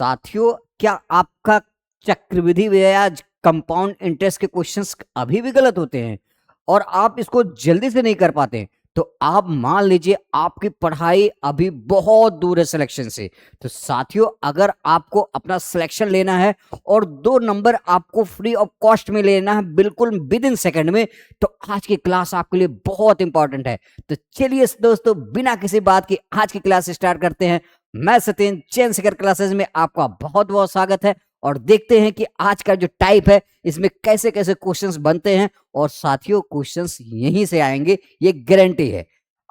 साथियों, क्या आपका चक्रवृद्धि ब्याज कंपाउंड इंटरेस्ट के क्वेश्चंस अभी भी गलत होते हैं और आप इसको जल्दी से नहीं कर पाते, तो आप मान लीजिए आपकी पढ़ाई अभी बहुत दूर है सिलेक्शन से। तो साथियों, अगर आपको अपना सिलेक्शन लेना है और 2 नंबर आपको फ्री ऑफ कॉस्ट में लेना है बिल्कुल विद इन सेकंड में, तो आज की क्लास आपके लिए बहुत इंपॉर्टेंट है। तो चलिए दोस्तों, बिना किसी बात की आज की क्लास स्टार्ट करते हैं। मैं सत्येंद्र, चेन सीकर क्लासेस में आपका बहुत बहुत स्वागत है और देखते हैं कि आज का जो टाइप है इसमें कैसे कैसे क्वेश्चंस बनते हैं। और साथियों, क्वेश्चंस यहीं से आएंगे, ये गारंटी है।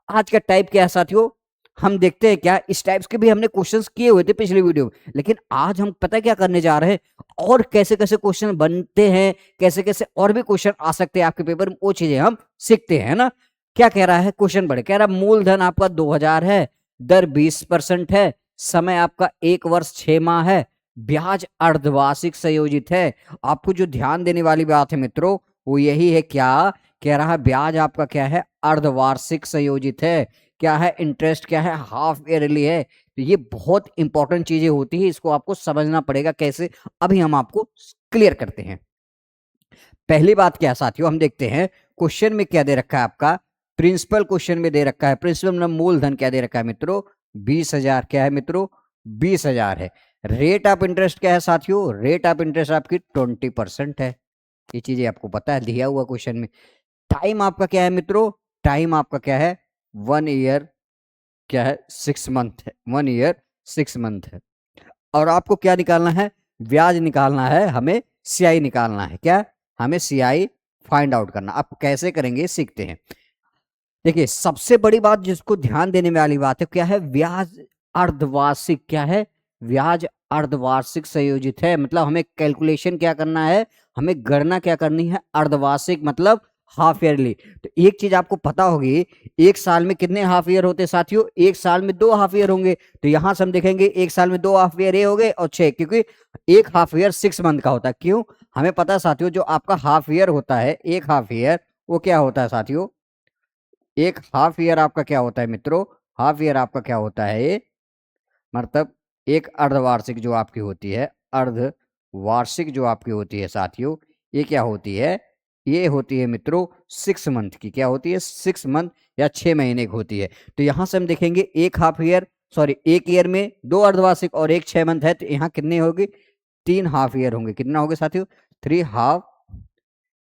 आज का टाइप क्या है साथियों, हम देखते हैं क्या इस टाइप्स के भी हमने क्वेश्चंस किए हुए थे पिछली वीडियो में, लेकिन आज हम पता क्या करने जा रहे हैं और कैसे कैसे क्वेश्चन बनते हैं, कैसे कैसे और भी क्वेश्चन आ सकते हैं आपके पेपर में, वो चीजें हम सीखते हैं ना। क्या कह रहा है क्वेश्चन, बड़े कह रहा है मूलधन आपका 2000 है, दर 20% है, समय आपका 1 वर्ष 6 माह है, ब्याज अर्धवार्षिक संयोजित है। आपको जो ध्यान देने वाली बात है मित्रों, वो यही है, क्या कह रहा है, ब्याज आपका क्या है, अर्धवार्षिक संयोजित है। क्या है, इंटरेस्ट क्या है, हाफ ईयरली है। तो ये बहुत इंपॉर्टेंट चीजें होती है, इसको आपको समझना पड़ेगा कैसे, अभी हम आपको क्लियर करते हैं। पहली बात क्या है साथियों, हम देखते हैं क्वेश्चन में क्या दे रखा है आपका, प्रिंसिपल क्वेश्चन में दे रखा है, प्रिंसिपल मतलब मूलधन क्या दे रखा है मित्रों, 20,000। क्या है मित्रों, 20,000 है। रेट ऑफ इंटरेस्ट क्या है साथियों, रेट ऑफ इंटरेस्ट आपकी 20% है। ये चीजें आपको पता है, दिया हुआ क्वेश्चन में। टाइम आपका क्या है मित्रों, टाइम आपका क्या है, 1 ईयर क्या है, 6 मंथ है, 1 ईयर 6 मंथ है। और आपको क्या निकालना है, ब्याज निकालना है, हमें सीआई निकालना है। क्या, हमें सीआई फाइंड आउट करना। आप कैसे करेंगे सीखते हैं। देखिए, सबसे बड़ी बात जिसको ध्यान देने वाली बात है, क्या है, ब्याज अर्धवार्षिक। क्या है, ब्याज अर्धवार्षिक संयोजित है। मतलब हमें कैलकुलेशन क्या करना है, हमें गणना क्या करनी है, अर्धवार्षिक मतलब हाफ ईयरली। तो एक चीज आपको पता होगी, एक साल में कितने हाफ ईयर होते हैं साथियों, एक साल में 2 हाफ ईयर होंगे। तो यहां से हम देखेंगे एक साल में 2 हाफ ईयर ये हो गए और 6, क्योंकि एक हाफ ईयर 6 मंथ का होता है। क्यों, हमें पता है साथियों, जो आपका हाफ ईयर होता है, एक हाफ ईयर, वो क्या होता है साथियों, एक हाफ ईयर आपका क्या होता है मित्रों, हाफ ईयर आपका क्या होता है, मतलब एक अर्धवार्षिक जो आपकी होती है, अर्धवार्षिक जो आपकी होती है साथियों, ये क्या होती है, ये होती है मित्रों 6 मंथ की। क्या होती है, 6 मंथ या 6 महीने की होती है। तो यहां से हम देखेंगे एक हाफ ईयर, सॉरी एक ईयर में 2 अर्धवार्षिक और एक 6 मंथ है, तो यहाँ कितने होगी, 3 हाफ ईयर होंगे। कितना होंगे साथियों, 3 हाफ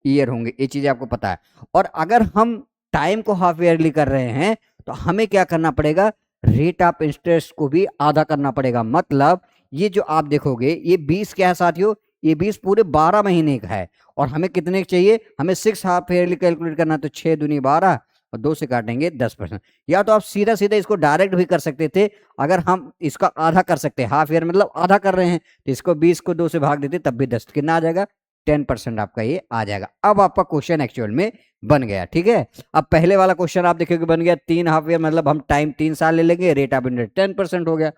ईयर होंगे। ये चीजें आपको पता है। और अगर हम टाइम को हाफ ईयरली कर रहे हैं, तो हमें क्या करना पड़ेगा, रेट ऑफ इंटरेस्ट को भी आधा करना पड़ेगा। मतलब ये जो आप देखोगे, ये 20 क्या है साथियों, ये 20 पूरे 12 महीने का है। और हमें कितने चाहिए, हमें 6 हाफ ईयरली कैलकुलेट करना, तो 6 दूनी 12 और 2 से काटेंगे 10%। या तो आप सीधा सीधा इसको डायरेक्ट भी कर सकते थे, अगर हम इसका आधा कर सकते हैं, हाफ ईयर मतलब आधा कर रहे हैं, तो इसको 20 को 2 से भाग देते तब भी 10, कितना आ जाएगा, 10% आपका ये आ जाएगा। अब आपका क्वेश्चन एक्चुअल में बन गया, ठीक है। अब पहले वाला क्वेश्चन आप देखोगे बन गया 3 हाफ ईयर, मतलब हम टाइम 3 साल ले लेंगे, रेट ऑफ इंटरेस्ट 10% हो गया।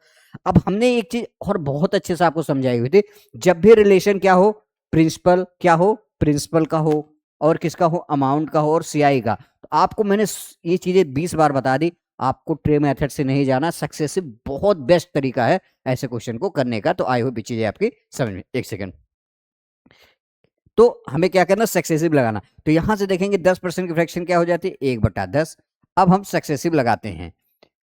अब हमने एक चीज और बहुत अच्छे से आपको समझाई हुई थी, जब भी रिलेशन क्या हो, प्रिंसिपल क्या हो, प्रिंसिपल का हो, और किसका हो, अमाउंट का हो, और सीआई का। तो आपको मैंने ये चीजें 20 बार बता दी। आपको ट्रे मेथड से नहीं जाना, सक्सेसिव बहुत बेस्ट तरीका है ऐसे क्वेश्चन को करने का। तो आई होप ये चीजें आपकी समझ में। एक सेकंड, तो हमें क्या करना, सक्सेसिव लगाना। तो यहां से देखेंगे 10% की फ्रैक्शन क्या हो जाती है, 1/10। अब हम सक्सेसिव लगाते हैं।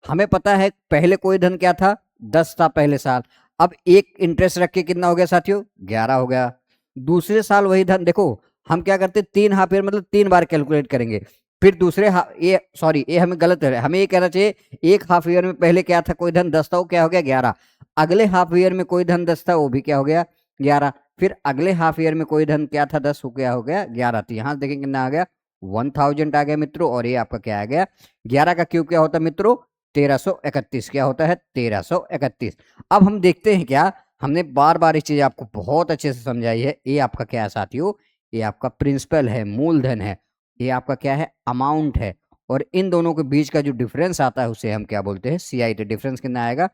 हमें पता है पहले कोई धन क्या था, 10 था पहले साल। अब एक इंटरेस्ट रख के कितना हो गया साथियों, 11 हो गया। दूसरे साल वही धन, देखो हम क्या करते, 3 हाफ ईयर मतलब 3 बार कैलकुलेट करेंगे। फिर दूसरे ये सॉरी, ये हमें गलत है, हमें ये कहना चाहिए एक हाफ ईयर में पहले क्या था, कोई धन 10 था, वो क्या हो गया 11। अगले हाफ ईयर में कोई धन 10 था, वो भी क्या हो गया 11। फिर अगले हाफ ईयर में कोई धन क्या था, 10 हो गया, 11। तो यहां देखेंगे कितना आ गया, 1000 आ गया मित्रों। और ये आपका क्या आ गया, 11 का क्यूब क्या होता है मित्रों, 1331। क्या होता है, 1331। अब हम देखते हैं, क्या हमने बार बार इस चीज आपको बहुत अच्छे से समझाई है। ये आपका क्या है साथियों, ये आपका प्रिंसिपल है, मूलधन है। ये आपका क्या है, अमाउंट है। और इन दोनों के बीच का जो डिफरेंस आता है उसे हम क्या बोलते हैं, सीआई। तो डिफरेंस कितना आएगा,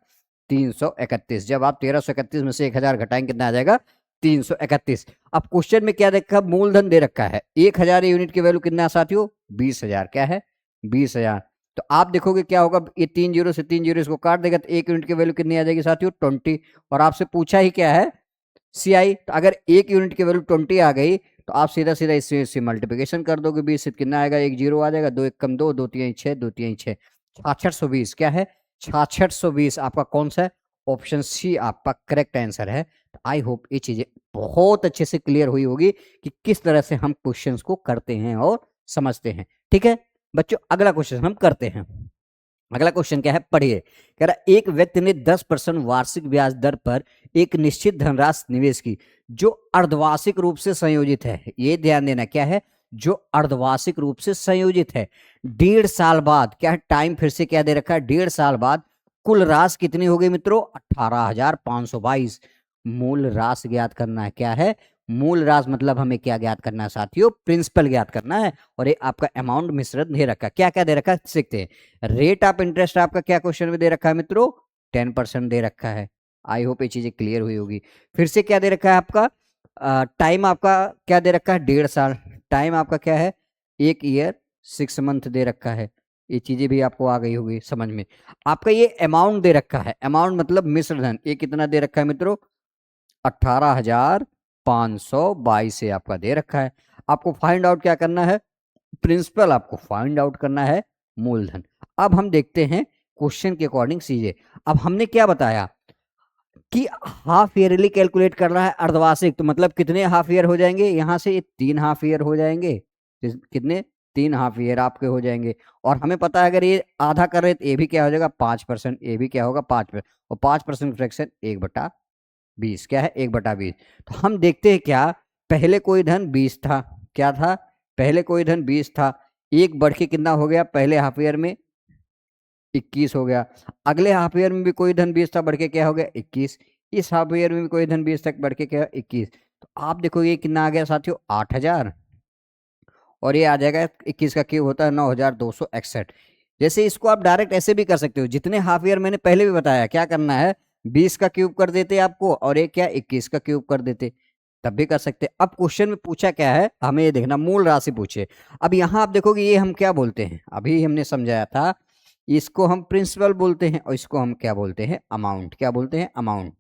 331। जब आप 1331 में से 1000 घटाएंगे कितना आ जाएगा, 331। अब क्वेश्चन में क्या देखा, मूलधन दे रखा है 1000 यूनिट की वैल्यू कितना साथियों, 20,000। क्या है, 20,000। तो आप देखोगे क्या होगा, ये 3 जीरो से 3 जीरो इसको काट देगा तो 1 यूनिट की वैल्यू कितनी आ जाएगी साथियों, 20। और आपसे पूछा ही क्या है, CI। तो अगर 1 यूनिट की वैल्यू 20 आ गई तो आप सीधा सीधा इससे मल्टीप्लिकेशन कर दोगे, 20 से कितना आएगा, 1 जीरो आ जाएगा, 2 1 कम 2, 2 3 6, 2 3 6, 6620 क्या है, 6620 आपका कौन सा है, ऑप्शन सी आपका करेक्ट आंसर है। आई होप ये चीजें बहुत अच्छे से क्लियर हुई होगी कि किस तरह से हम क्वेश्चंस को करते हैं और समझते हैं। ठीक है बच्चों, अगला क्वेश्चन हम करते हैं। अगला क्वेश्चन क्या है, पढ़िए। कह रहा एक व्यक्ति ने 10% वार्षिक ब्याज दर पर एक निश्चित धनराशि निवेश की जो अर्धवार्षिक रूप से संयोजित है। ये ध्यान देना क्या है, जो अर्धवार्षिक रूप से संयोजित है। 1.5 साल बाद, क्या है टाइम फिर से क्या दे रखा है, 1.5 साल बाद कुल राशि कितनी हो गई मित्रों, 18,522। मूल राशि ज्ञात करना है, क्या है, मूल राशि मतलब हमें क्या ज्ञात करना है साथियों, प्रिंसिपल ज्ञात करना है। और ये आपका अमाउंट मिश्रण दे रखा है, क्या क्या दे रखा है सीखते हैं। रेट ऑफ इंटरेस्ट आपका क्या क्वेश्चन में दे रखा है मित्रों, 10% दे रखा है। आई होप ये चीजें क्लियर हुई होगी। फिर से क्या दे रखा है आपका, टाइम आपका क्या दे रखा है, 1.5 साल। टाइम आपका क्या है, 1 ईयर 6 मंथ दे रखा है। ये चीजें भी आपको आ गई होगी समझ में। आपका ये अमाउंट दे रखा है, अमाउंट मतलब मिश्र धन, ये कितना दे रखा है मित्रों, 18,522 से आपका दे रखा है। आपको फाइंड आउट क्या करना है, प्रिंसिपल आपको फाइंड आउट करना है मूलधन। अब हम देखते हैं क्वेश्चन के अकॉर्डिंग चीजें। अब हमने क्या बताया कि हाफ ईयरली कैलकुलेट कर रहा है अर्धवार्षिक, तो मतलब कितने हाफ ईयर हो जाएंगे, यहां से 3 हाफ ईयर हो जाएंगे। कितने, 3 हाफ ईयर आपके हो जाएंगे। और हमें पता है अगर ये आधा कर रहे तो ये भी क्या हो जाएगा 5%, ये भी क्या होगा 5%। और 5% फ्रैक्शन 1/20 क्या है, 1/20। तो हम देखते हैं क्या, पहले कोई धन 20 था, क्या था, पहले कोई धन 20 था, एक बढ़ के कितना हो गया, पहले हाफ ईयर में 21 हो गया। अगले हाफ ईयर में भी कोई धन 20 था, बढ़ के क्या हो गया 21। इस हाफ ईयर में भी कोई धन 20 तक बढ़ के क्या 21। तो आप देखो ये कितना आ गया साथियों, 8,000। और ये आ जाएगा 21 का क्यूब होता है 9,261। जैसे इसको आप डायरेक्ट ऐसे भी कर सकते हो, जितने हाफ ईयर मैंने पहले भी बताया, क्या करना है, 20 का क्यूब कर देते आपको, और एक क्या 21 का क्यूब कर देते, तब भी कर सकते। अब क्वेश्चन में पूछा क्या है, हमें ये देखना, मूल राशि पूछे। अब यहाँ आप देखोगे ये हम क्या बोलते हैं, अभी हमने समझाया था, इसको हम प्रिंसिपल बोलते हैं और इसको हम क्या बोलते हैं, अमाउंट। क्या बोलते हैं, अमाउंट।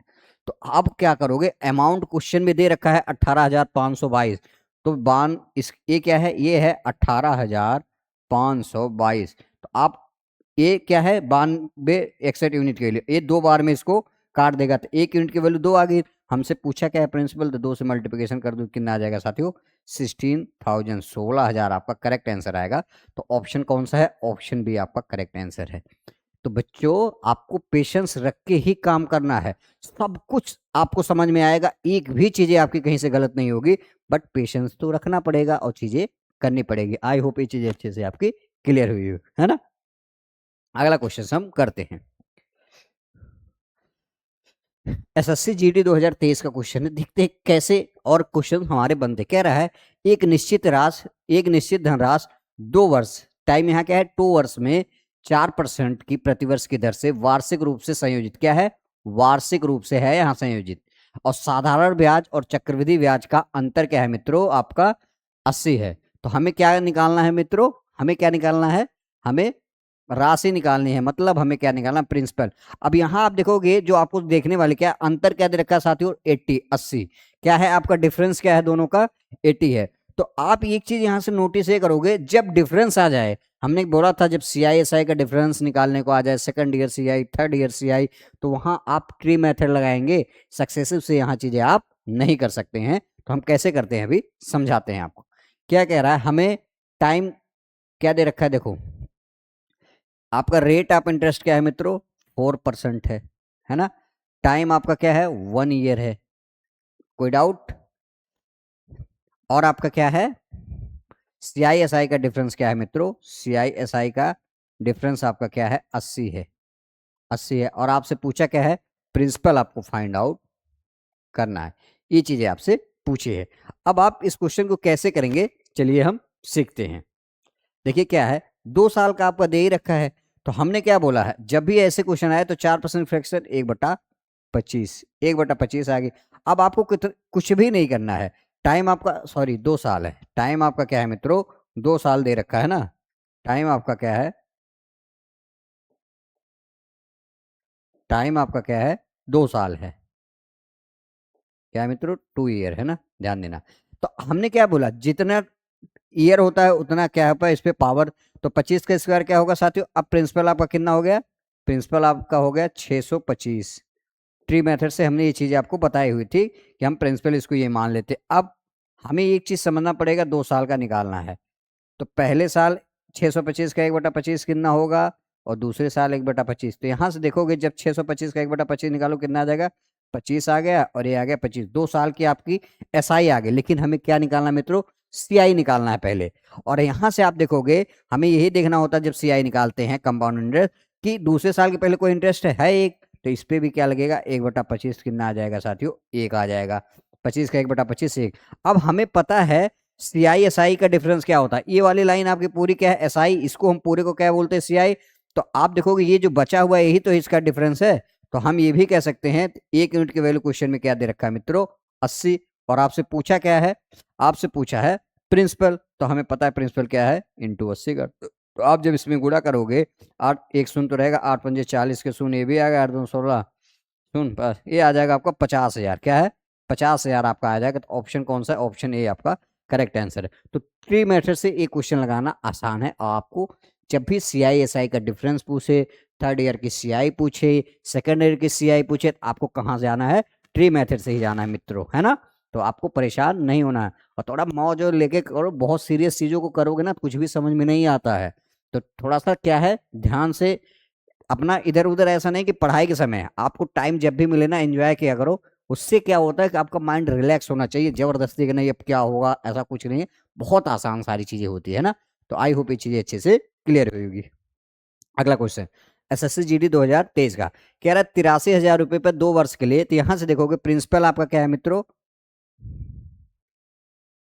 तो अब क्या करोगे, अमाउंट क्वेश्चन में दे रखा है 18,522। तो बान इस ये क्या है, ये है 18,522। तो आप ये क्या है 92 यूनिट के लिए, ये 2 बार में इसको काट देगा तो 1 यूनिट की वैल्यू 2 आ गई। हमसे पूछा क्या है प्रिंसिपल, तो 2 से मल्टीप्लिकेशन कर दो, कितना आ जाएगा साथियों, 16,000, 16,000 आपका करेक्ट आंसर आएगा। तो ऑप्शन कौन सा है, ऑप्शन बी आपका करेक्ट आंसर है। तो बच्चों आपको पेशेंस रख के ही काम करना है, सब कुछ आपको समझ में आएगा, एक भी चीजें आपकी कहीं से गलत नहीं होगी, बट पेशेंस तो रखना पड़ेगा और चीजें करनी पड़ेगी। आई होप ये चीजें अच्छे से आपकी क्लियर हुई है ना। अगला क्वेश्चन हम करते हैं। एसएससी जीडी 2023 का क्वेश्चन है, देखते हैं कैसे और क्वेश्चन हमारे बनते। कह रहा है एक निश्चित राशि, एक निश्चित धनराशि 2 वर्ष, टाइम यहाँ क्या है 2 वर्ष में 4% की प्रतिवर्ष की दर से वार्षिक रूप से संयोजित, क्या है वार्षिक रूप से है यहाँ संयोजित। और साधारण ब्याज और चक्रवृद्धि ब्याज का अंतर क्या है मित्रों, आपका 80 है। तो हमें क्या निकालना है मित्रों, हमें क्या निकालना है, हमें राशि निकालनी है, मतलब हमें क्या निकालना, प्रिंसिपल। अब यहां आप देखोगे जो आपको देखने वाले क्या अंतर क्या दे रखा है साथियों, 80 80 क्या है आपका डिफरेंस, क्या है दोनों का 80 है। तो आप एक चीज यहां से नोटिस ये करोगे, जब डिफरेंस आ जाए, हमने बोला था जब CISI का डिफरेंस निकालने को आ जाए, second year CI, third year CI, तो वहां आप ट्री मेथड लगाएंगे, सक्सेसिव से यहाँ चीजें आप नहीं कर सकते हैं। तो हम कैसे करते हैं अभी समझाते हैं आपको। क्या कह रहा है, हमें टाइम क्या दे रखा है, देखो आपका रेट ऑफ इंटरेस्ट क्या है मित्रों, 4% है ना। टाइम आपका क्या है 1 ईयर है, कोई डाउट। और आपका क्या है, CISI का डिफरेंस क्या है मित्रों, CISI का डिफरेंस आपका क्या है 80 है, 80 है। और आपसे पूछा क्या है, प्रिंसिपल आपको फाइंड आउट करना है, ये चीजें आपसे पूछी है। अब आप इस क्वेश्चन को कैसे करेंगे, चलिए हम सीखते हैं। देखिए क्या है, 2 साल का आपका दे ही रखा है। तो हमने क्या बोला है, जब भी ऐसे क्वेश्चन आए तो 4% फ्रैक्शन 1/25, 1/25 आ गई। अब आपको कुछ भी नहीं करना है, टाइम आपका सॉरी 2 साल है, टाइम आपका क्या है मित्रों 2 साल दे रखा है ना। टाइम आपका क्या है टाइम आपका क्या है, 2 साल है। क्या है मित्रों, 2 ईयर है ना, ध्यान देना। तो हमने क्या बोला, जितना ईयर होता है उतना क्या होता है इस पे पावर। तो 25 का स्क्वायर क्या होगा साथियों, अब प्रिंसिपल आपका कितना हो गया, प्रिंसिपल आपका हो गया 625। ट्री मेथड से हमने ये चीजें आपको बताई हुई थी कि हम प्रिंसिपल इसको ये मान लेते। अब हमें एक चीज समझना पड़ेगा, 2 साल का निकालना है। तो पहले साल 625 का 1/25 कितना होगा, और दूसरे साल 1/25। तो यहां से देखोगे जब 625 का 1/25 निकालो कितना आ जाएगा, 25 आ गया, और ये आ गया 25। 2 साल की आपकी एसआई आ गई। लेकिन हमें क्या निकालना है मित्रों, सीआई निकालना है पहले। और यहां से आप देखोगे हमें यही देखना होता है जब सीआई निकालते हैं कंपाउंड इंटरेस्ट, कि दूसरे साल के पहले कोई इंटरेस्ट है एक, तो इस पे भी क्या लगेगा, 1/25 कितना आ जाएगा साथियों, 1 आ जाएगा। 25 का 1/25 1। अब हमें पता है सीआई एसआई का डिफरेंस क्या होता है। ये वाली लाइन आपकी पूरी क्या है, एसआई, इसको हम पूरे को क्या बोलते हैं, सीआई। तो आप देखोगे ये जो बचा हुआ है यही तो इसका डिफरेंस है। तो हम ये भी कह सकते हैं 1 यूनिट की वैल्यू क्वेश्चन में क्या दे रखा है मित्रों, 80। और आपसे पूछा क्या है, आपसे पूछा है प्रिंसिपल, तो हमें पता है प्रिंसिपल क्या है, इंटू 80 कर। तो आप जब इसमें गुणा करोगे, 8 एक शून्य तो रहेगा, 8 पंजे 40 के शून्य, ये भी आ गया, 8 दूनी 16 शून्य, बस ये आ जाएगा आपका 50,000। क्या है, 50,000 आपका आ जाएगा। तो ऑप्शन कौन सा है, ऑप्शन ए आपका करेक्ट आंसर है। तो ट्री मेथड से एक क्वेश्चन लगाना आसान है। आपको जब भी सीआई एसआई का डिफरेंस पूछे, थर्ड ईयर की सीआई पूछे, सेकंड ईयर की सीआई पूछे, तो आपको कहाँ से जाना है, ट्री मेथड से ही जाना है मित्रों, है ना। तो आपको परेशान नहीं होना है, और थोड़ा मौज और लेके करो। बहुत सीरियस चीजों को करोगे ना तो कुछ भी समझ में नहीं आता है। तो थोड़ा सा क्या है, ध्यान से अपना इधर उधर, ऐसा नहीं कि पढ़ाई के समय आपको टाइम जब भी मिले ना एंजॉय किया करो। उससे क्या होता है कि आपका माइंड रिलैक्स होना चाहिए, जबरदस्ती कि नहीं अब क्या होगा, ऐसा कुछ नहीं है। बहुत आसान सारी चीजें होती है ना। तो आई होप ये चीजें अच्छे से क्लियर होगी। अगला क्वेश्चन, एसएससी जीडी 2023 का कह रहा है 83,000 रुपए पर 2 वर्ष के लिए। तो यहां से देखोगे प्रिंसिपल आपका क्या है मित्रों,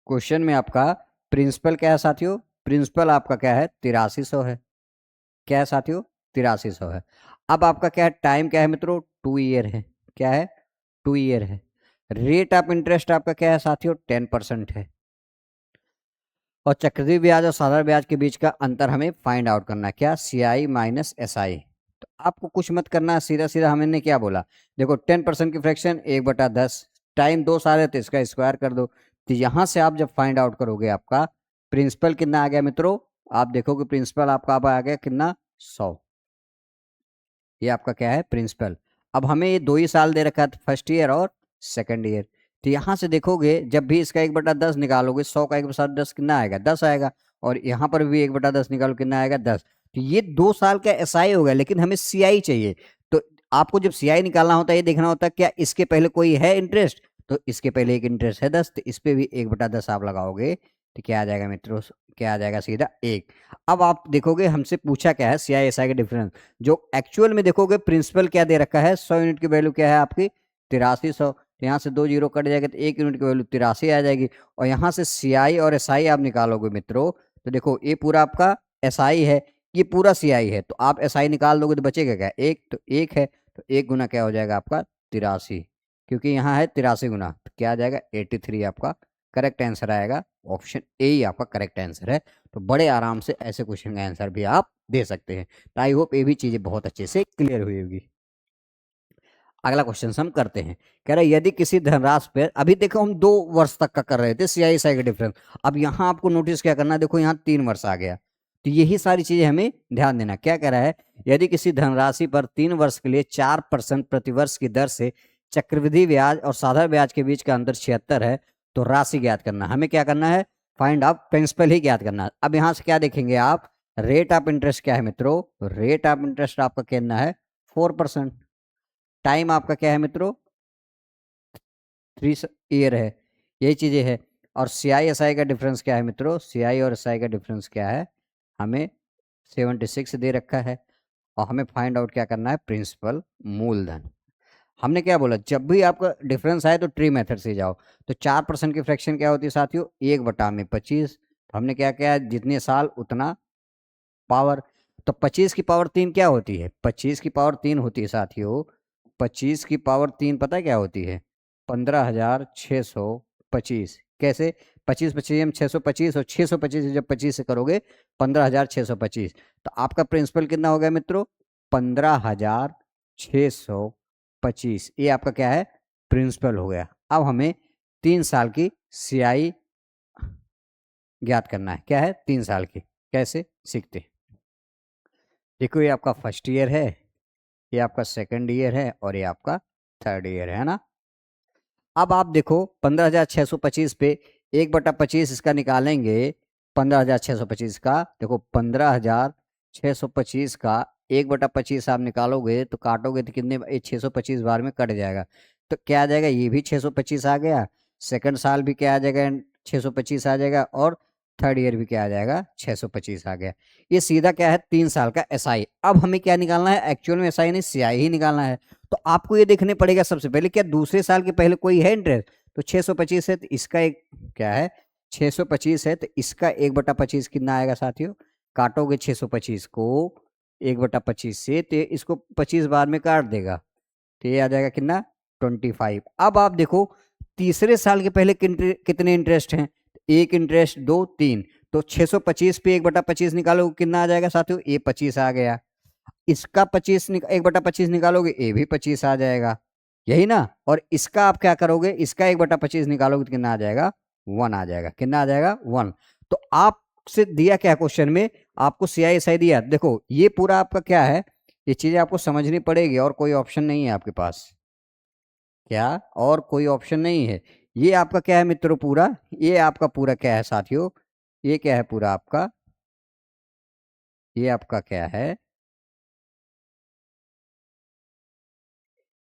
क्वेश्चन में आपका प्रिंसिपल क्या है साथियों, प्रिंसिपल आपका क्या है, 8300 है। क्या है साथियों, 8300 है। अब आपका क्या है, टाइम क्या है मित्रों, 2 ईयर है। क्या है, 2 ईयर है। रेट ऑफ इंटरेस्ट आपका क्या है साथियों, 10% है। और चक्रवृद्धि ब्याज और साधारण ब्याज के बीच का अंतर हमें फाइंड आउट करना है, क्या, सीआई माइनस एसआई। तो आपको कुछ मत करना है, सीधा सीधा हमने क्या बोला, देखो 10% की फ्रैक्शन 1/10, टाइम 2 साल है तो इसका स्क्वायर कर दो। तो यहां से आप जब फाइंड आउट करोगे, आपका प्रिंसिपल कितना आ गया मित्रों, आप देखोगे प्रिंसिपल आपका अब आ गया कितना, 100। ये आपका क्या है, प्रिंसिपल। अब हमें ये 2 ही साल दे रखा है, फर्स्ट ईयर और सेकंड ईयर। तो यहां से देखोगे जब भी इसका 1/10 निकालोगे, 100 का 1/10 कितना आएगा, 10 आएगा। और यहाँ पर भी 1/10 निकालो कितना आएगा, 10। तो ये 2 साल का एसआई हो गया, लेकिन हमें सीआई चाहिए। तो आपको जब सीआई निकालना होता है, ये देखना होता है क्या इसके पहले कोई है इंटरेस्ट। तो इसके पहले एक इंटरेस्ट है 10, तो इस पे भी 1/10 आप लगाओगे, तो क्या आ जाएगा मित्रों, क्या आ जाएगा, सीधा 1। अब आप देखोगे हमसे पूछा क्या है, सीआई एसआई का डिफरेंस। जो एक्चुअल में देखोगे प्रिंसिपल क्या दे रखा है, 100 यूनिट की वैल्यू क्या है आपकी, 8300। तो यहाँ से 2 जीरो कट जाएगा तो 1 यूनिट की वैल्यू 83 आ जाएगी। और यहाँ से सीआई और एसआई आप निकालोगे मित्रों, तो देखो ये पूरा आपका एसआई है, ये पूरा सीआई है। तो आप एसआई निकाल दोगे तो बचेगा क्या, 1। तो 1 है, तो 1 गुना क्या हो जाएगा आपका, 83। क्योंकि यहाँ है 83 गुना, तो क्या आ जाएगा, 83 आपका करेक्ट आंसर आएगा। ऑप्शन ए ही आपका करेक्ट आंसर है। तो बड़े आराम से ऐसे क्वेश्चन का आंसर भी आप दे सकते हैं। तो आई होप ये भी चीजें बहुत अच्छे से क्लियर हुई होगी। अगला क्वेश्चन हम करते हैं, कह रहा है यदि किसी धनराशि पे, अभी देखो हम 2 वर्ष तक का कर रहे थे सीआई एसआई का डिफरेंस। अब यहाँ आपको नोटिस क्या करना है, देखो यहाँ 3 वर्ष आ गया। तो यही सारी चीजें हमें ध्यान देना। क्या कह रहा है, यदि किसी धनराशि पर 3 वर्ष के लिए 4% प्रतिवर्ष की दर से चक्रवृद्धि ब्याज और साधारण ब्याज के बीच का अंतर 76 है, तो राशि ज्ञात करना। हमें क्या करना है, फाइंड ऑफ प्रिंसिपल ही ज्ञात करना है। अब यहाँ से क्या देखेंगे आप, रेट ऑफ इंटरेस्ट क्या है मित्रों, रेट ऑफ इंटरेस्ट आपका कहना है 4%। टाइम आपका क्या है मित्रों, 3 ईयर है। यही चीजें है। और सीआई एसआई का डिफरेंस क्या है मित्रों, सीआई और एसआई का डिफरेंस क्या है, हमें 76 दे रखा है। और हमें फाइंड आउट क्या करना है, प्रिंसिपल मूलधन। हमने क्या बोला, जब भी आपका डिफरेंस आए तो ट्री मेथड से जाओ। तो 4% की फ्रैक्शन क्या होती है साथियों, 1/25। तो हमने क्या किया, जितने साल उतना पावर। तो 25 की पावर 3 क्या होती है, 25 की पावर 3 होती है साथियों, 25 की पावर 3 पता है क्या होती है, 15,625। कैसे, 25 25 हम 625, और 625 जब 25 से करोगे 15,625। तो आपका प्रिंसिपल कितना हो गया मित्रों, 15,625। 625, ये आपका क्या है, प्रिंसिपल हो गया। अब हमें 3 साल की सीआई ज्ञात करना है। क्या है, 3 साल की। कैसे सीखते हैं, देखो ये आपका फर्स्ट ईयर है, ये आपका सेकंड ईयर है और ये आपका थर्ड ईयर है ना। अब आप देखो 15,625 पे 1/25 इसका निकालेंगे, 15,625 का, देखो 15,625 का 1/25 आप निकालोगे तो काटोगे तो कितने, 625 बार में कट जाएगा। तो क्या आ जाएगा, ये भी 625 आ गया, सेकंड साल भी क्या आ जाएगा, 625 आ जाएगा, और थर्ड ईयर भी क्या आ जाएगा, 625 आ गया। ये सीधा क्या है, 3 साल का एसआई। अब हमें क्या निकालना है, एक्चुअल में एसआई नहीं सीआई ही निकालना है। तो आपको ये देखने पड़ेगा सबसे पहले, क्या दूसरे साल के पहले कोई है इंटरेस्ट, तो 625 है तो इसका एक क्या है, 625 है तो इसका 1/25 कितना आएगा साथियों, काटोगे 625 को 1/25 से तो इसको 25 बार में काट देगा, तो ये आ जाएगा कितना, 25। अब आप देखो तीसरे साल के पहले कितने इंटरेस्ट हैं, एक इंटरेस्ट, दो, तीन, तो 625 पे 1/25 निकालो कितना आ जाएगा साथियों, ये 25 आ गया। इसका 1/25 निकालोगे, ये भी 25 आ जाएगा, यही ना। और इसका आप क्या करोगे, इसका 1/25 निकालोगे तो कितना आ जाएगा, 1 आ जाएगा। कितना आ जाएगा, 1। तो आपसे दिया क्या क्वेश्चन में, आपको CISI दिया। देखो ये पूरा आपका क्या है, ये चीजें आपको समझनी पड़ेगी, और कोई ऑप्शन नहीं है आपके पास। क्या, और कोई ऑप्शन नहीं है। ये आपका क्या है मित्रों, पूरा ये आपका पूरा क्या है साथियों, ये क्या है पूरा आपका, ये आपका क्या है,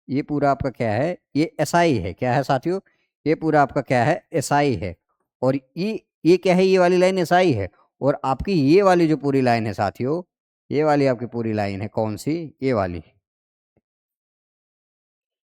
ये पूरा आपका क्या है, ये एसआई है। क्या है साथियों, ये पूरा आपका क्या है, एसआई है। और ये क्या है, ये वाली लाइन एसआई है। और आपकी ये वाली जो पूरी लाइन है साथियों, ये वाली आपकी पूरी लाइन है कौन सी, ये वाली,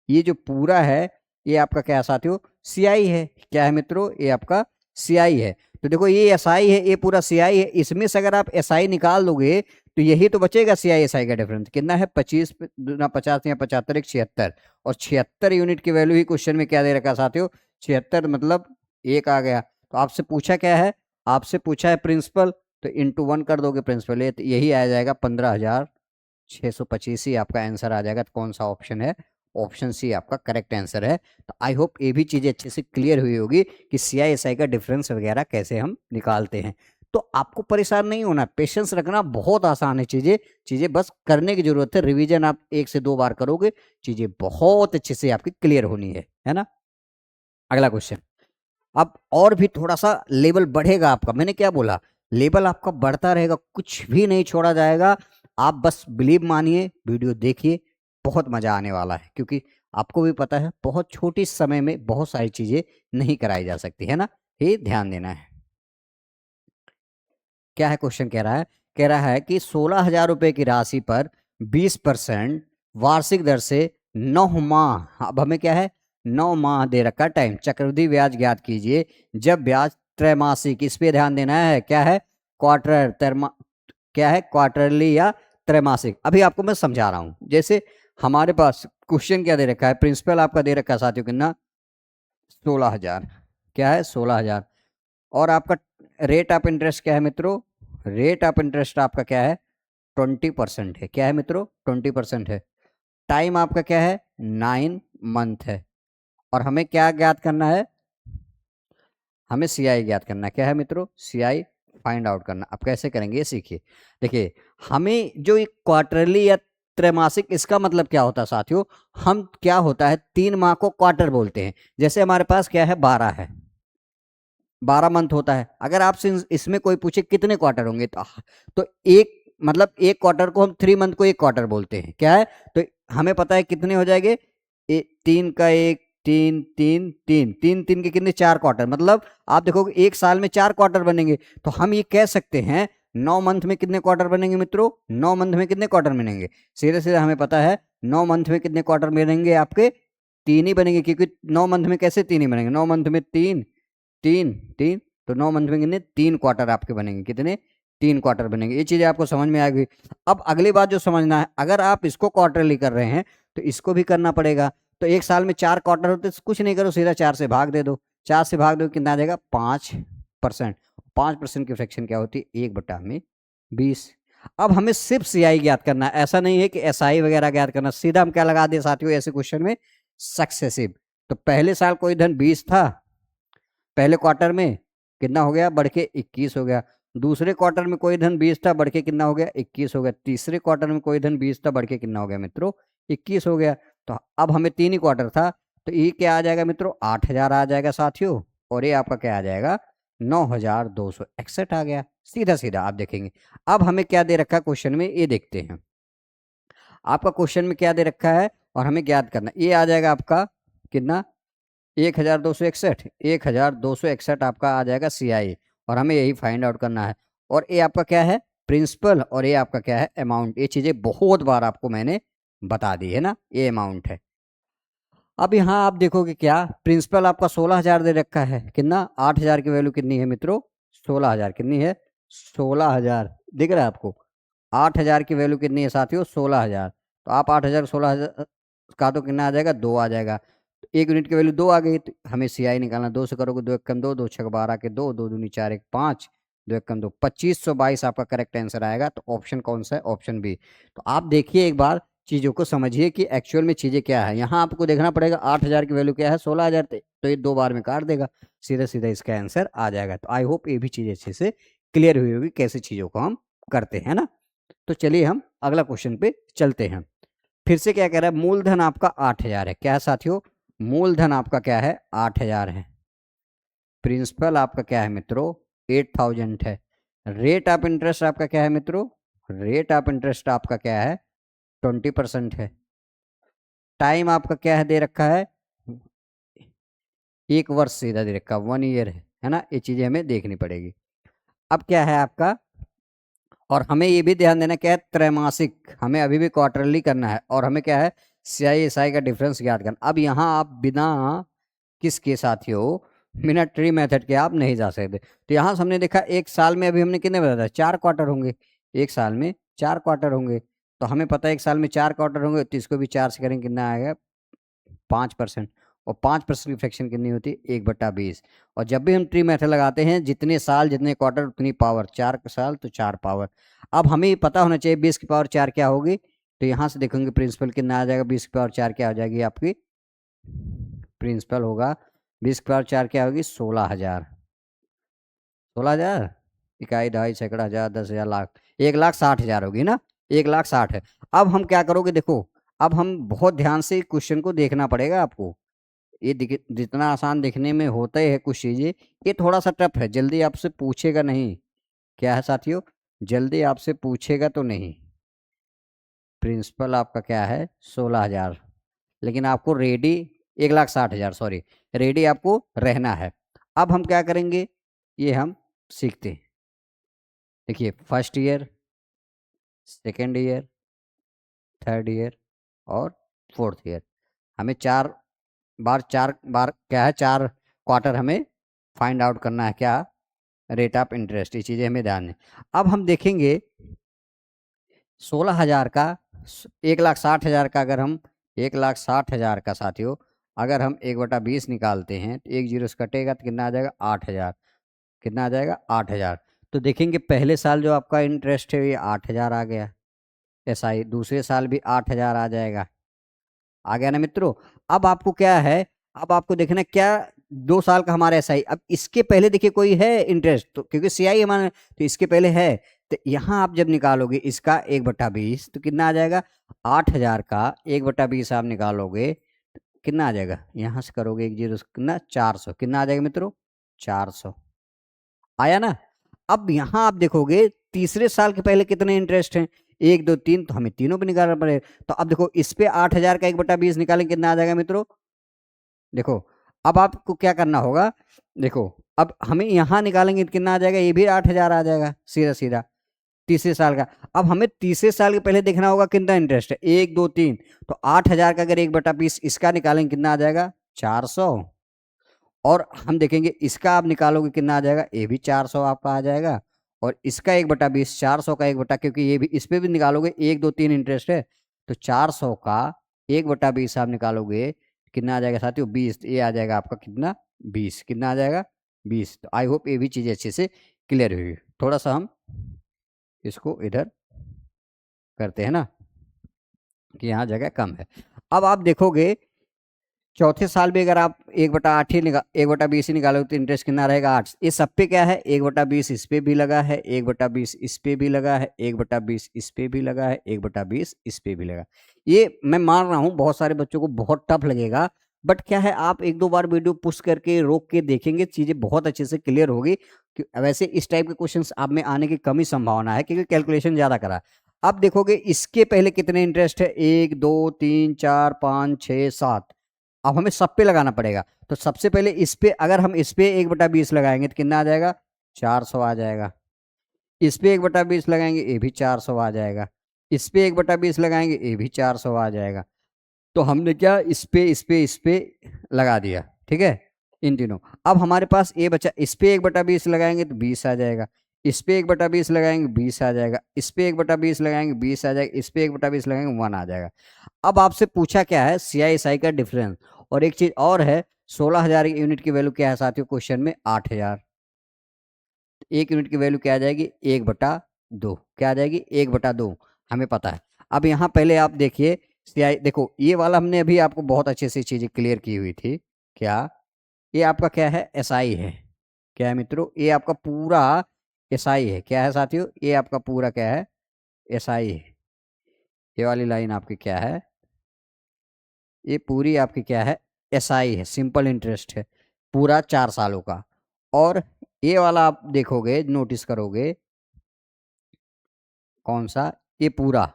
ये जो पूरा है ये आपका क्या है साथियों, सीआई है। क्या है मित्रों, ये आपका सीआई है। तो देखो ये एसआई है, ये पूरा सीआई है। इसमें से अगर आप एसआई निकाल दोगे तो यही तो बचेगा सीआई एसआई का डिफरेंस। कितना है, 25 दूना 50 या 75 एक 76, और 76 यूनिट की वैल्यू ही क्वेश्चन में क्या दे रखा है साथियों, 76, मतलब एक आ गया। तो आपसे पूछा क्या है, आपसे पूछा है प्रिंसिपल, तो इंटू 1 कर दोगे प्रिंसिपल, यही आ जाएगा 15,625 ही आपका आंसर आ जाएगा। तो कौन सा ऑप्शन है, ऑप्शन सी आपका करेक्ट आंसर है। तो आई होप ये भी चीजें अच्छे से क्लियर हुई होगी कि CISI का डिफरेंस वगैरह कैसे हम निकालते हैं। तो आपको परेशान नहीं होना, पेशेंस रखना, बहुत आसान है चीजें, चीजें बस करने की जरूरत है। रिवीजन आप 1 से 2 बार करोगे, चीजें बहुत अच्छे से आपकी क्लियर होनी है ना। अगला क्वेश्चन, अब और भी थोड़ा सा लेवल बढ़ेगा आपका। मैंने क्या बोला, लेवल आपका बढ़ता रहेगा, कुछ भी नहीं छोड़ा जाएगा। आप बस बिलीव मानिए, वीडियो देखिए, बहुत मजा आने वाला है। क्योंकि आपको भी पता है बहुत छोटी समय में बहुत सारी चीजें नहीं कराई जा सकती है ना, ये ध्यान देना है। क्या है क्वेश्चन, कह रहा है कि 16,000 रुपए की राशि पर 20% वार्षिक दर से 9 माह, अब हमें क्या है, 9 माह दे रखा टाइम, चक्रवृद्धि ब्याज ज्ञात कीजिए जब ब्याज त्रैमासिक, इस पे ध्यान देना है। क्या है, क्या है, क्वार्टरली या त्रैमासिक। अभी आपको मैं समझा रहा हूं। जैसे हमारे पास क्वेश्चन क्या दे रखा है, प्रिंसिपल आपका दे रखा है साथियों कितना, 16,000। क्या है, 16,000। और आपका रेट ऑफ इंटरेस्ट क्या है मित्रों, रेट ऑफ इंटरेस्ट आपका क्या है, 20% है। क्या है मित्रों, 20% है। टाइम आपका क्या है, 9 मंथ है। और हमें क्या ज्ञात करना है, हमें सीआई ज्ञात करना है। क्या है मित्रों, सीआई फाइंड आउट करना। अब कैसे करेंगे ये सीखिए। देखिए हमें जो एक क्वार्टरली या त्रैमासिक, इसका मतलब क्या होता है साथियों, हम क्या होता है, 3 माह को क्वार्टर बोलते हैं। जैसे हमारे पास क्या है, 12 है, 12 मंथ होता है। अगर आपसे इसमें कोई पूछे कितने क्वार्टर होंगे, तो एक, मतलब एक क्वार्टर को हम 3 मंथ को एक क्वार्टर बोलते हैं। क्या है, तो हमें पता है कितने हो जाएंगे, 3 का 1, 3, 3, 3, 3, 3 के कितने, 4 क्वार्टर। मतलब आप देखोगे एक साल में 4 क्वार्टर बनेंगे। तो हम ये कह सकते हैं 9 मंथ में कितने क्वार्टर बनेंगे मित्रों, 9 मंथ में कितने क्वार्टर बनेंगे, सीधे सीधे हमें पता है 9 मंथ में कितने क्वार्टर बनेंगे, आपके 3 ही बनेंगे। क्योंकि 9 मंथ में कैसे 3 ही बनेंगे, 9 मंथ में 3, 3, 3, तो 9 मंथ में कितने, 3 क्वार्टर आपके बनेंगे। कितने, 3 क्वार्टर बनेंगे। ये चीजें आपको समझ में आ गई। अब अगली बात जो समझना है, अगर आप इसको क्वार्टरली कर रहे हैं तो इसको भी करना पड़ेगा। तो एक साल में 4 क्वार्टर होते, कुछ नहीं करो, सीधा 4 से भाग दे दो। 4 से भाग दो कितना आ जाएगा, 5%। 5% की फ्रैक्शन क्या होती है, 1/20। अब हमें सिर्फ सीआई ज्ञात करना है, ऐसा नहीं है कि एसआई वगैरह ज्ञात करना। सीधा हम क्या लगा दे साथियों ऐसे क्वेश्चन में, सक्सेसिव। तो पहले साल कोई धन 20 था, पहले क्वार्टर में कितना हो गया, बढ़ के 21 हो गया। दूसरे क्वार्टर में कोई धन 20 था, बढ़ के कितना हो गया, 21 हो गया। तीसरे क्वार्टर में कोई धन 20 था, बढ़ के कितना हो गया मित्रों, 21 हो गया। तो अब हमें 3 ही क्वार्टर था, तो ये क्या आ जाएगा मित्रों, 8000 आ जाएगा साथियों। और ये आपका क्या आ जाएगा, 9261 आ गया। सीधा सीधा आप देखेंगे। अब हमें क्या दे रखा है क्वेश्चन में, ये देखते हैं आपका क्वेश्चन में क्या दे रखा है और हमें ज्ञात करना। ये आ जाएगा आपका कितना, 1261 आपका आ जाएगा सीआई, और हमें यही फाइंड आउट करना है। और ये आपका क्या है, प्रिंसिपल, और ये आपका क्या है, अमाउंट। ये चीजें बहुत बार आपको मैंने बता दी है ना, ये अमाउंट है। अब यहाँ आप देखोगे क्या, प्रिंसिपल आपका 16000 दे रखा है, कितना, 8000 की वैल्यू कितनी है मित्रों, 16000 कितनी है, 16000 दिख रहा है आपको। 8000 की वैल्यू कितनी है साथियों, 16000। तो आप 8000 16000 का तो कितना आ जाएगा, 2 आ जाएगा। तो 1 यूनिट की वैल्यू 2 आ गई, तो हमें सीआई निकालना। 2 से करोगे 2 एकम 2, 2 छक 12 के 2, 2 दूनी 4 1 5, 2 एकम 2, 2522 आपका करेक्ट आंसर आएगा। तो ऑप्शन कौन सा है, ऑप्शन बी। तो आप देखिए एक बार, चीजों को समझिए कि एक्चुअल में चीजें क्या है। यहाँ आपको देखना पड़ेगा 8000 की वैल्यू क्या है, 16000, तो ये 2 बार में काट देगा, सीधा सीधा इसका आंसर आ जाएगा। तो आई होप ये भी चीज अच्छे से क्लियर हुई होगी कैसे चीजों को हम करते हैं ना। तो चलिए हम अगला क्वेश्चन पे चलते हैं। फिर से क्या कह रहा है, मूलधन आपका 8000 है, क्या है साथियों, मूलधन आपका क्या है, 8000 है। प्रिंसिपल आपका क्या है मित्रों, 8000 है। रेट ऑफ इंटरेस्ट आपका क्या है मित्रों, रेट ऑफ इंटरेस्ट आपका क्या है, 20% है। टाइम आपका क्या है, दे रखा है 1 वर्ष, सीधा दे रखा 1 ईयर है ना। ये चीजें हमें देखनी पड़ेगी। अब क्या है आपका, और हमें ये भी ध्यान देना क्या है, त्रैमासिक, हमें अभी भी क्वार्टरली करना है। और हमें क्या है, सीआई एसआई का डिफरेंस ज्ञात करना। अब यहाँ आप बिना किसके साथियों, बिना ट्री मेथड के आप नहीं जा सकते। तो यहाँ से हमने देखा एक साल में, अभी हमने कितने बताया, 4 क्वार्टर होंगे, एक साल में 4 क्वार्टर होंगे। तो हमें पता है एक साल में 4 क्वार्टर होंगे, तो इसको भी 4 से करेंगे, कितना आएगा, 5%। और 5% की फ्रैक्शन कितनी होती है, 1/20। और जब भी हम ट्री मेथड लगाते हैं, जितने साल जितने क्वार्टर उतनी पावर, 4 साल तो 4 पावर। अब हमें पता होना चाहिए 20 की पावर 4 क्या होगी। तो यहाँ से देखेंगे प्रिंसिपल कितना आ जाएगा, 20 की पावर 4 क्या हो जाएगी आपकी, प्रिंसिपल होगा 20 की पावर 4 क्या होगी, 16000। 16000, इकाई दहाई सैकड़ा हजार 10,000 लाख, 1,60,000 होगी ना, 1,60,000 है। अब हम क्या करोगे, देखो अब हम बहुत ध्यान से क्वेश्चन को देखना पड़ेगा आपको। ये जितना आसान दिखने में होता ही है कुछ चीजें, ये थोड़ा सा टफ है, जल्दी आपसे पूछेगा नहीं। क्या है साथियों, जल्दी आपसे पूछेगा तो नहीं। प्रिंसिपल आपका क्या है, 16000, लेकिन आपको रेडी, 1,60,000 सॉरी, रेडी आपको रहना है। अब हम क्या करेंगे, ये हम सीखते हैं। देखिए, first year, second year, third year और फोर्थ ईयर, हमें 4 बार क्या है, 4 क्वार्टर हमें फाइंड आउट करना है, क्या, रेट ऑफ इंटरेस्ट। ये चीज़ें हमें ध्यान है। अब हम देखेंगे 16000 का, 1,60,000 का, अगर हम 1,60,000 का साथियों, अगर हम 1/20 निकालते हैं, तो 1 जीरो से कटेगा तो कितना आ जाएगा, 8000। कितना आ जाएगा, 8000। तो देखेंगे पहले साल जो आपका इंटरेस्ट है ये 8000 आ गया, ऐसा ही दूसरे साल भी 8000 आ जाएगा, आ गया ना मित्रों। अब आपको क्या है, अब आपको देखना है क्या, 2 साल का हमारा एसआई। अब इसके पहले देखिए कोई है इंटरेस्ट, तो क्योंकि सीआई हमारा, तो इसके पहले है। तो यहाँ आप जब निकालोगे इसका 1/20, तो कितना आ जाएगा, 8000 का 1/20 आप निकालोगे, तो कितना आ जाएगा, यहाँ से करोगे 1 जीरो से कितना, 400, कितना आ जाएगा मित्रों, 400 आया ना। अब यहाँ आप देखोगे तीसरे साल के पहले कितने इंटरेस्ट हैं, 1 2 3, तो हमें तीनों पे निकालना पड़ेगा। तो अब देखो इस पे 8000 का 1/20 निकालें, कितना आ जाएगा मित्रों, देखो अब आपको क्या करना होगा, देखो अब हमें यहाँ निकालेंगे तो कितना आ जाएगा, ये भी 8000 आ जाएगा, सीधा सीधा तीसरे साल का। अब हमें तीसरे साल के पहले देखना होगा कितना इंटरेस्ट है, 1 2 3, तो 8000 का अगर 1/20 इसका निकालेंगे कितना आ जाएगा, 400। और हम देखेंगे इसका आप निकालोगे कितना आ जाएगा, ये भी 400 आपका आ जाएगा। और इसका 1/20, 400 का 1 क्योंकि ये भी, इस पे भी निकालोगे, 1 2 3 इंटरेस्ट है, तो 400 का 1/20 आप निकालोगे, कितना आ जाएगा साथियों, 20। ये आ जाएगा आपका कितना, 20, कितना आ जाएगा, 20। तो आई होप ये भी चीज़ें अच्छे से क्लियर हुई। थोड़ा सा हम इसको इधर करते हैं ना कि यहाँ जगह कम है। अब आप देखोगे चौथे साल भी अगर आप 1/8 ही 1/20 ही निकालोगे तो इंटरेस्ट कितना रहेगा 8। ये सब पे क्या है 1/20 इस पे भी लगा है, 1/20 इस पे भी लगा है, 1/20 इस पे भी लगा है, 1/20 इस पे भी लगा। ये मैं मान रहा हूँ बहुत सारे बच्चों को बहुत टफ लगेगा, बट क्या है आप एक दो बार वीडियो पुश करके रोक के देखेंगे चीजें बहुत अच्छे से क्लियर होगी। वैसे इस टाइप के क्वेश्चंस आप में आने की कम ही संभावना है क्योंकि कैलकुलेशन ज्यादा करा। अब देखोगे इसके पहले कितने इंटरेस्ट है 1 2 3 4 5 6 7। अब हमें सब पे लगाना पड़ेगा तो सबसे पहले इस पे अगर हम इस पे 1/20 लगाएंगे तो कितना आ जाएगा 400 आ जाएगा। इस पे 1/20 लगाएंगे ये भी 400 आ जाएगा। इस पे 1/20 लगाएंगे ये भी 400 आ जाएगा। तो हमने क्या इस पे लगा दिया, ठीक है इन तीनों। अब हमारे पास ये बचा इस पे 1/20 लगाएंगे तो 20 आ जाएगा। इस पे 1/20 लगाएंगे 20 आ जाएगा। इस पे 1/20 लगाएंगे 20 आ जाएगा। इस पे 1/20 लगाएंगे 1 आ जाएगा। अब आपसे पूछा क्या है CISI का डिफरेंस। और एक चीज और है 16,000 यूनिट की वैल्यू क्या है साथियों क्वेश्चन में 8,000। एक यूनिट की वैल्यू क्या आ जाएगी 1/2। क्या आ जाएगी 1/2 हमें पता है। अब यहाँ पहले आप देखिए CI देखो ये वाला हमने अभी आपको बहुत अच्छे से चीजें क्लियर की हुई थी। क्या ये आपका क्या है SI है। क्या है मित्रों ये आपका पूरा SI है। क्या है साथियों ये आपका पूरा क्या है SI है। ये वाली लाइन आपकी क्या है ये पूरी आपकी क्या है SI है, सिंपल इंटरेस्ट है पूरा 4 सालों का। और ये वाला आप देखोगे नोटिस करोगे कौन सा ये पूरा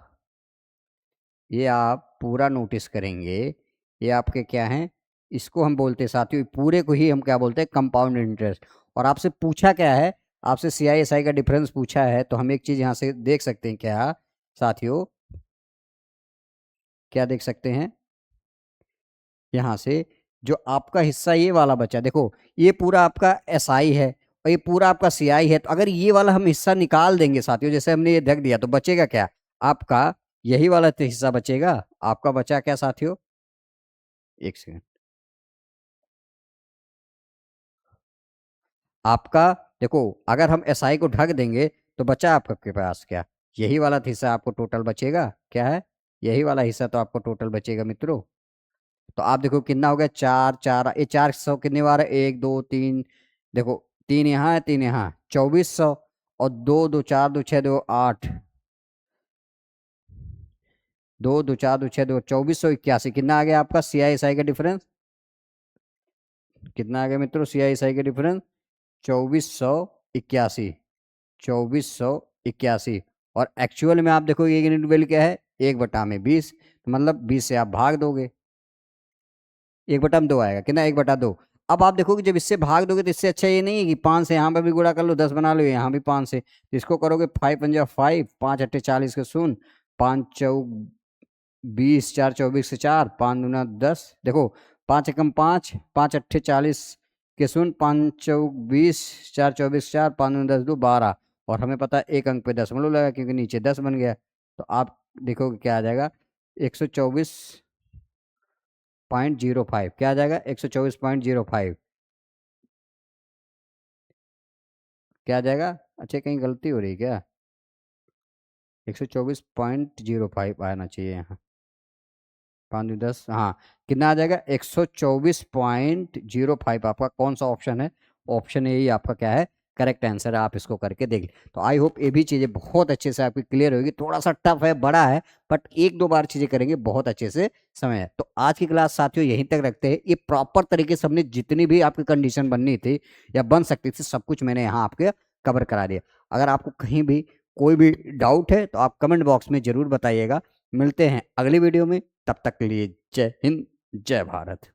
ये आप पूरा नोटिस करेंगे ये आपके क्या हैं इसको हम बोलते हैं साथियों पूरे को ही हम क्या बोलते हैं कंपाउंड इंटरेस्ट। और आपसे पूछा क्या है आपसे CISI का डिफरेंस पूछा है तो हम एक चीज यहाँ से देख सकते हैं क्या साथियों क्या देख सकते हैं यहाँ से जो आपका हिस्सा ये वाला बचा देखो ये पूरा आपका SI है और ये पूरा आपका CI है। तो अगर ये वाला हम हिस्सा निकाल देंगे साथियों जैसे हमने ये ढक दिया तो बचेगा क्या आपका यही वाला तो हिस्सा बचेगा। आपका बचा क्या साथियों एक सेकंड आपका देखो अगर हम SI को ढक देंगे तो बचा आपके पास क्या यही वाला हिस्सा आपको टोटल बचेगा। क्या है यही वाला हिस्सा तो आपको टोटल बचेगा मित्रों। तो आप देखो कितना हो गया 4 4 ये 400 कितनी बार है 1 2 3 देखो 3 यहाँ है 3 यहाँ 2400 और 2 2 4 2 6 2 8 2 2 4 2 6 2 2481 कितना आ गया आपका CISI का डिफरेंस कितना आ गया मित्रों CISI का डिफरेंस 2481 2481। और एक्चुअल में आप देखो ये यूनिट वैल्यू क्या है 1/20 मतलब 20 से आप भाग दोगे 1/2 आएगा कितना 1/2। अब आप देखोगे जब इससे भाग दोगे तो इससे अच्छा ये नहीं है कि 5 से यहाँ पर भी गुणा कर लो 10 बना लो यहाँ भी 5 से तो इसको करोगे 5 5 5 8 40 के शून्य 5 चौक 20 4 24 से 4 5 दूना 10 देखो 5 एकम 5 5 8 40 के शून्य 5 चौक 20 4 24 4 5 दूना 10 2 12। और हमें पता है एक अंक पे दशमलव लगा क्योंकि नीचे 10 बन गया। तो आप देखोगे क्या आ जाएगा 124.05 क्या आ जाएगा 124.05 क्या आ जाएगा। अच्छा कहीं गलती हो रही है क्या 124.05 आना चाहिए यहाँ 5 10 हाँ कितना आ जाएगा 124.05 आपका कौन सा ऑप्शन है ऑप्शन ए ही आपका क्या है करेक्ट आंसर है। आप इसको करके देख लें तो आई होप ये भी चीज़ें बहुत अच्छे से आपकी क्लियर होगी। थोड़ा सा टफ है बड़ा है बट एक दो बार चीज़ें करेंगे बहुत अच्छे से समय है। तो आज की क्लास साथियों यहीं तक रखते हैं। ये प्रॉपर तरीके से हमने जितनी भी आपकी कंडीशन बननी थी या बन सकती थी सब कुछ मैंने यहाँ आपके कवर करा दिया। अगर आपको कहीं भी कोई भी डाउट है तो आप कमेंट बॉक्स में जरूर बताइएगा। मिलते हैं अगली वीडियो में तब तक के लिए जय हिंद जय भारत।